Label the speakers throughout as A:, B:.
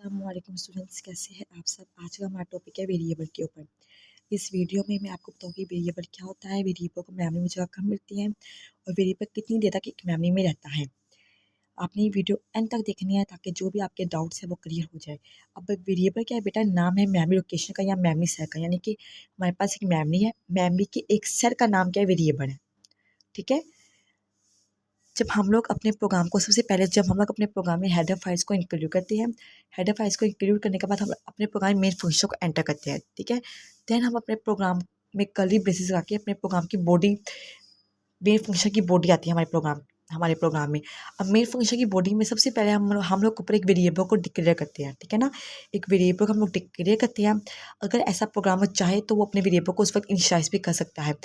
A: अस्सलामुअलैकुम स्टूडेंट्स, कैसे हैं आप सब। आज का हमारा टॉपिक है वेरिएबल के ऊपर। इस वीडियो में मैं आपको बताऊंगी वेरिएबल क्या होता है, वेरिएबल को मेमोरी में जगह कब मिलती है और वेरिएबल कितनी देर तक एक मेमोरी में रहता है। आपने ये वीडियो एंड तक देखनी है ताकि जो भी आपके डाउट्स है वो क्लियर हो जाए। अब वेरिएबल क्या है बेटा, नाम है मेमोरी लोकेशन का या मेमोरी सेल का, यानी कि हमारे पास एक मेमोरी है, मेमोरी के एक सेल का नाम क्या है, वेरिएबल है। ठीक है। जब हम लोग अपने प्रोग्राम को सबसे पहले जब हम लोग अपने प्रोग्राम में हेडर फाइल्स को इंक्लूड करते हैं, हेडर फाइल्स को इंक्लूड करने के बाद हम अपने प्रोग्राम में मेन फंक्शन को एंटर करते हैं। ठीक है। देन हम अपने प्रोग्राम में कर्ली ब्रेसेस लगा के अपने प्रोग्राम की बॉडी, मेन फंक्शन की बॉडी आती है हमारे प्रोग्राम में। अब मेन फंक्शन की बॉडी में सबसे पहले हम लोग ऊपर एक वेरिएबल को डिक्लेयर करते हैं। ठीक है ना। एक वेरिएबल को हम लोग डिक्लेयर करते हैं। अगर ऐसा प्रोग्रामर चाहे तो वो अपने वेरिएबल को उस वक्त इनिशियलाइज भी कर सकता है,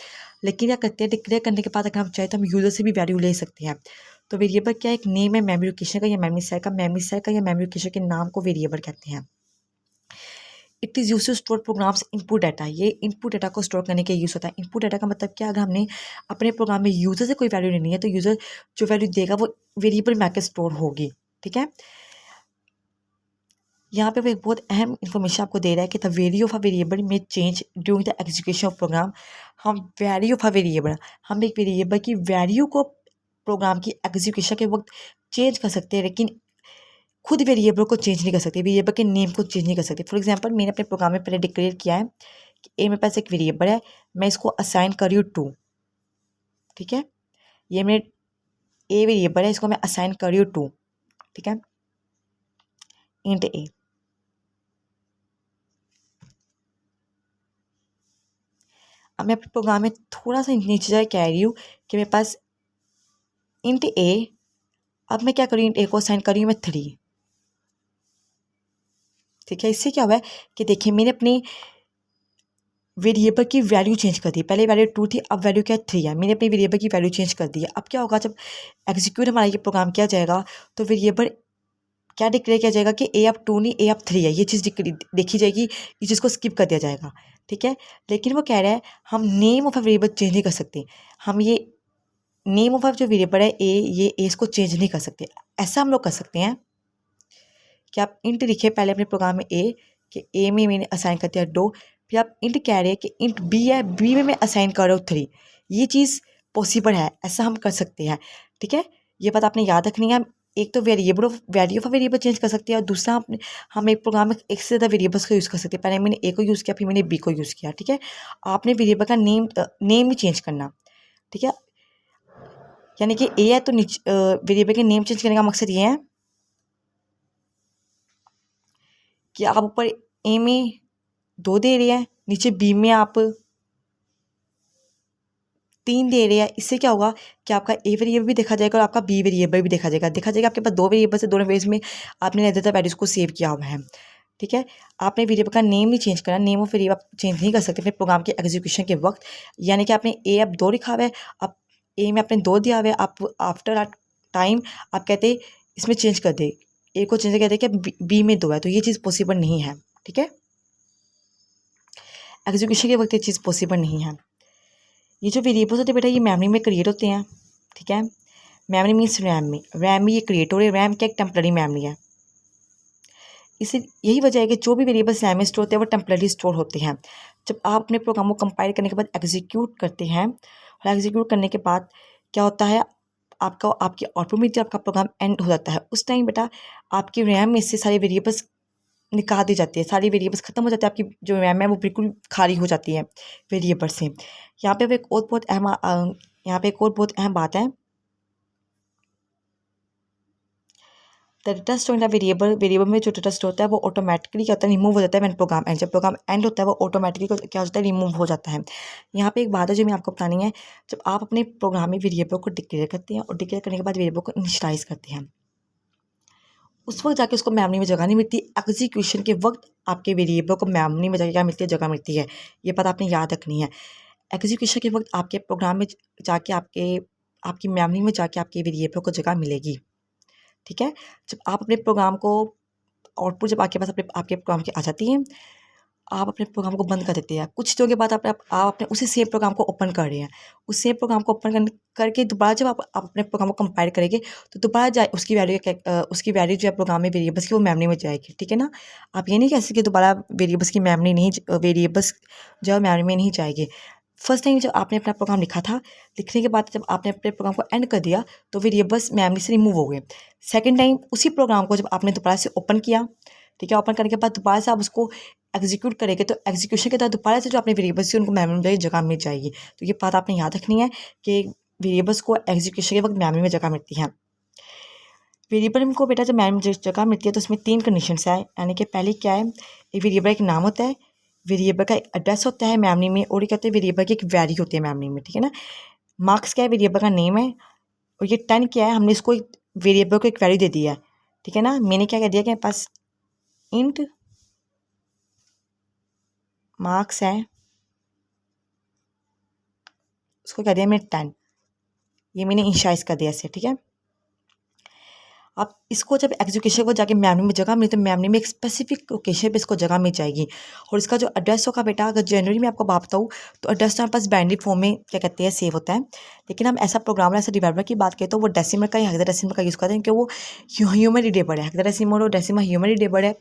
A: लेकिन क्या करते हैं, डिक्लेयर करने के बाद अगर हम चाहे तो हम यूजर से भी वैल्यू ले सकते हैं। तो वेरिएबल क्या है, एक नेम है मेमोरी लोकेशन का या मेमोरी सेल का, मेमोरी सेल का या मेमोरी लोकेशन के नाम को वेरिएबल कहते हैं। It is use to store programs input data. ये इनपुट डाटा को स्टोर करने के यूज़ होता है। इनपुट डाटा का मतलब क्या, अगर हमने अपने प्रोग्राम में यूज़र से कोई वैल्यू लेनी है तो यूज़र जो वैल्यू देगा वो वेरिएबल में आकर स्टोर होगी। ठीक है। यहाँ पे वो एक बहुत अहम इन्फॉर्मेशन आपको दे रहा है कि the value of a variable में change during the execution of program. हम वैल्यू ऑफ अ वेरिएबल, हम एक वेरिएबल की वैल्यू को प्रोग्राम की एग्जीक्यूशन के वक्त चेंज कर सकते हैं, लेकिन खुद वेरिएबल को चेंज नहीं कर सकते, वेरिएबल के नेम को चेंज नहीं कर सकते। फॉर एग्जांपल, मैंने अपने प्रोग्राम में पहले डिक्लेयर किया है कि ए मेरे पास एक वेरिएबल है, मैं इसको असाइन कर रही हूँ 2। ठीक है। ये मेरे ए वेरिएबल है, इसको मैं असाइन कर रही हूँ 2। ठीक है, इंट ए। अब मैं अपने प्रोग्राम में थोड़ा सा नीचे जाकर कह रही हूँ कि मेरे पास इंट ए, अब मैं क्या करूँ, इंट ए को असाइन कर रही हूँ मैं 3। ठीक है। इससे क्या हुआ है कि देखिए मैंने अपनी वेरिएबल की वैल्यू चेंज कर दी। पहले वैल्यू 2 थी, अब वैल्यू क्या 3 है। मैंने अपनी वेरिएबल की वैल्यू चेंज कर दी है। अब क्या होगा, जब एग्जीक्यूट हमारा ये प्रोग्राम किया जाएगा तो वेरिएबल क्या डिक्लेयर किया जाएगा कि ए अब 2 नहीं, ए अब 3 है। ये चीज़ देखी जाएगी, ये चीज़ को स्किप कर दिया जाएगा। ठीक है। लेकिन वो कह रहा है हम name of a variable change नहीं कर सकते। हम ये नेम ऑफ जो वेरिएबल है ए, ये ए इसको चेंज नहीं कर सकते। ऐसा हम लोग कर सकते हैं कि आप इंट लिखे पहले अपने प्रोग्राम में ए, कि ए में मैंने असाइन कर दिया 2, फिर आप इंट कह रहे हैं कि इंट बी है, बी में मैं असाइन कर रहा हूँ 3। ये चीज़ पॉसिबल है, ऐसा हम कर सकते हैं। ठीक है। ये बात आपने याद रखनी है। एक तो variable value of a variable change कर सकते हैं, और दूसरा हम एक प्रोग्राम में एक से ज़्यादा वेरिएबल्स को यूज़ कर सकते हैं। पहले मैंने ए को यूज़ किया, फिर मैंने बी को यूज़ किया। ठीक है। आपने वेरिएबल का नेम भी चेंज करना। ठीक है। यानी कि ए है तो वेरिएबल के नेम चेंज करने का मकसद ये है कि आप ऊपर ए में 2 दे रहे हैं, नीचे बी में आप 3 दे रहे हैं। इससे क्या होगा कि आपका ए वेरिएबल भी देखा जाएगा और आपका बी वेरिएबल भी देखा जाएगा। आपके पास 2 वेरिएबल से दोनों वेज में आपने निर्धारित वैल्यूज़ को सेव किया हुआ है। ठीक है। आपने वेरिएबल का नेम नहीं चेंज करना, नेम ऑफ वेरिएबल आप चेंज नहीं कर सकते अपने प्रोग्राम के एग्जीक्यूशन के वक्त। यानी कि आपने ए अब 2 लिखा हुआ है, अब ए में आपने 2 दिया हुआ है, आप आफ्टर अ टाइम आप कहते इसमें चेंज कर दे, ए को चेंज कर दे कि बी में 2 है, तो ये चीज़ पॉसिबल नहीं है। ठीक है। एग्जीक्यूशन के वक्त ये चीज़ पॉसिबल नहीं है। ये जो वेरिएबल्स होते हैं बेटा, ये मेमोरी में क्रिएट होते हैं। ठीक है। मेमोरी मीन्स रैम में ये क्रिएट हो रहे हैं। रैम क्या एक टेम्पररी मेमोरी है। इसे यही वजह है कि जो भी वेरिएबल्स रैम में स्टोर होते हैं वो टेम्पररी स्टोर होते हैं। जब आप अपने प्रोग्राम को कंपाइल करने के बाद एग्जीक्यूट करते हैं, और एग्जीक्यूट करने के बाद क्या होता है, आपकी आउटपुट में जब आपका प्रोग्राम एंड हो जाता है, उस टाइम बेटा आपकी रैम में से सारे वेरिएबल्स निकाल दी जाती है, सारी वेरिएबल्स खत्म हो जाती है। आपकी जो रैम है वो बिल्कुल खाली हो जाती है वेरिएबल से। यहाँ पे एक और बहुत अहम बात है, the data store in variable में जो डेटा स्टोर होता है वो ऑटोमेटिकली क्या होता है, रिमूव हो जाता है व्हेन प्रोग्राम एंड। जब प्रोग्राम एंड होता है वो ऑटोमेटिकली क्या होता है, रिमूव हो जाता है। यहाँ पे एक बात है जो मैं आपको बतानी है, जब आप अपने प्रोग्राम में वेरिएबल को डिक्लेयर करते हैं और डिक्लेयर करने के बाद वेरिएबल को इनिशियलाइज करते हैं, उस वक्त जाके उसको मेमोरी में जगह नहीं मिलती। एग्जीक्यूशन के वक्त आपके वेरिएबल को मेमोरी में जाके क्या मिलती है, जगह मिलती है। ये बात आपने याद रखनी है। एग्जीक्यूशन के वक्त आपके प्रोग्राम में जाके आपकी मेमोरी में जाके आपके वेरिएबल को जगह मिलेगी। ठीक है। जब आप अपने प्रोग्राम को आउटपुट जब आपके पास आपके प्रोग्राम की आ जाती है, आप अपने प्रोग्राम को बंद कर देते हैं, कुछ दिनों के बाद आप अपने उसी सेम प्रोग्राम को ओपन कर रहे हैं। उस सेम प्रोग्राम को ओपन करके दोबारा जब आप अपने प्रोग्राम को कंपाइल करेंगे तो दोबारा जाए उसकी वैल्यू जो है प्रोग्राम में वेरिएबल्स की वो मेमोरी में जाएगी, ठीक है ना। आप ये नहीं कह सकते कि दोबारा वेरिएबल्स की मेमोरी नहीं वेरिएबल्स जो है मेमोरी में नहीं जाएगी। फर्स्ट टाइम जब आपने अपना प्रोग्राम लिखा था, लिखने के बाद जब आपने अपने प्रोग्राम को एंड कर दिया तो वेरिएबल्स मेमोरी से रिमूव हो गए। सेकेंड टाइम उसी प्रोग्राम को जब आपने दोबारा से ओपन किया, ठीक है, ओपन करने के बाद दोबारा से आप उसको एग्जीक्यूट करेंगे तो एग्जीक्यूशन के बाद दोबारा से जो अपने वेरिएबल्स थी उनको मेमोरी में जगह मिल जाएगी। तो ये बात आपने याद रखनी है कि वेरिएबल्स को एग्जीक्यूशन के वक्त मेमोरी में जगह मिलती है। वेरिएबल को बेटा जब मेमोरी में जगह मिलती है तो उसमें 3 कंडीशंस है, यानी कि पहले क्या है, एक वेरिएबल एक नाम होता है, वेरिएबल का एड्रेस होता है मेमोरी में, और ये कहते हैं वेरिएबल की एक वैल्यू होती है मेमोरी में, ठीक है ना। मार्क्स क्या है, वेरिएबल का नेम है, और ये 10 क्या है, हमने इसको वेरिएबल को एक वैल्यू दे दिया है, ठीक है ना। मैंने क्या कह दिया कि मेरे पास इंट मार्क्स है, उसको कह दिया मैंने 10, ये मैंने इनिशियलाइज कर दिया ऐसे, ठीक है। अब इसको जब एग्जीक्यूशन को जाके मेमोरी में जगह मिली तो मेमोरी में एक स्पेसिफिक लोकेशन पे इसको जगह मिल जाएगी। और इसका जो एड्रेस होगा बेटा, अगर जनरली मैं आपको बात बताऊँ तो एड्रेस तो हमारे पास बाइनरी फॉर्म में क्या कहते हैं सेव होता है, लेकिन हम ऐसा प्रोग्रामर ऐसा डेवलपर की बात करें तो वो डेसिमल का या हेक्साडेसिमल का यूज़ करते हैं, क्योंकि वो ह्यूमन रीडेबल है। हेक्साडेसिमल और डेसिमल ह्यूमन रीडेबल है,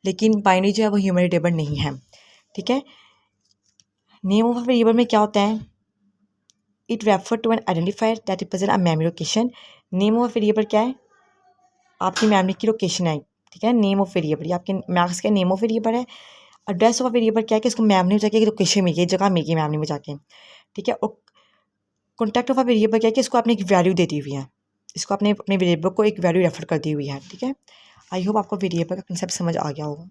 A: लेकिन बाइनरी जो है वो ह्यूमन रीडेबल नहीं है, ठीक है। नेम ऑफ वेरिएबल में क्या होता है, it refer to an identifier that represent a memory location. Name of variable क्या है, आपकी मेमोरी की लोकेशन है, ठीक है। नेम ऑफ वेरिएबल, ये आपके मार्क्स का नेम ऑफ वेरिएबल है। एड्रेस ऑफ वेरिएबल क्या है कि इसको मेमोरी में जाके एक लोकेशन मिल गई, जगह मिल गई मेमोरी में जाके, ठीक है। और कॉन्टैक्ट ऑफ वेरिएबल क्या है कि इसको आपने एक वैल्यू दे दी हुई है, इसको आपने अपने वेरिएबल को एक वैल्यू रेफर कर दी हुई है, ठीक है। आई होप आपको वेरिएबल का कंसेप्ट समझ आ गया होगा।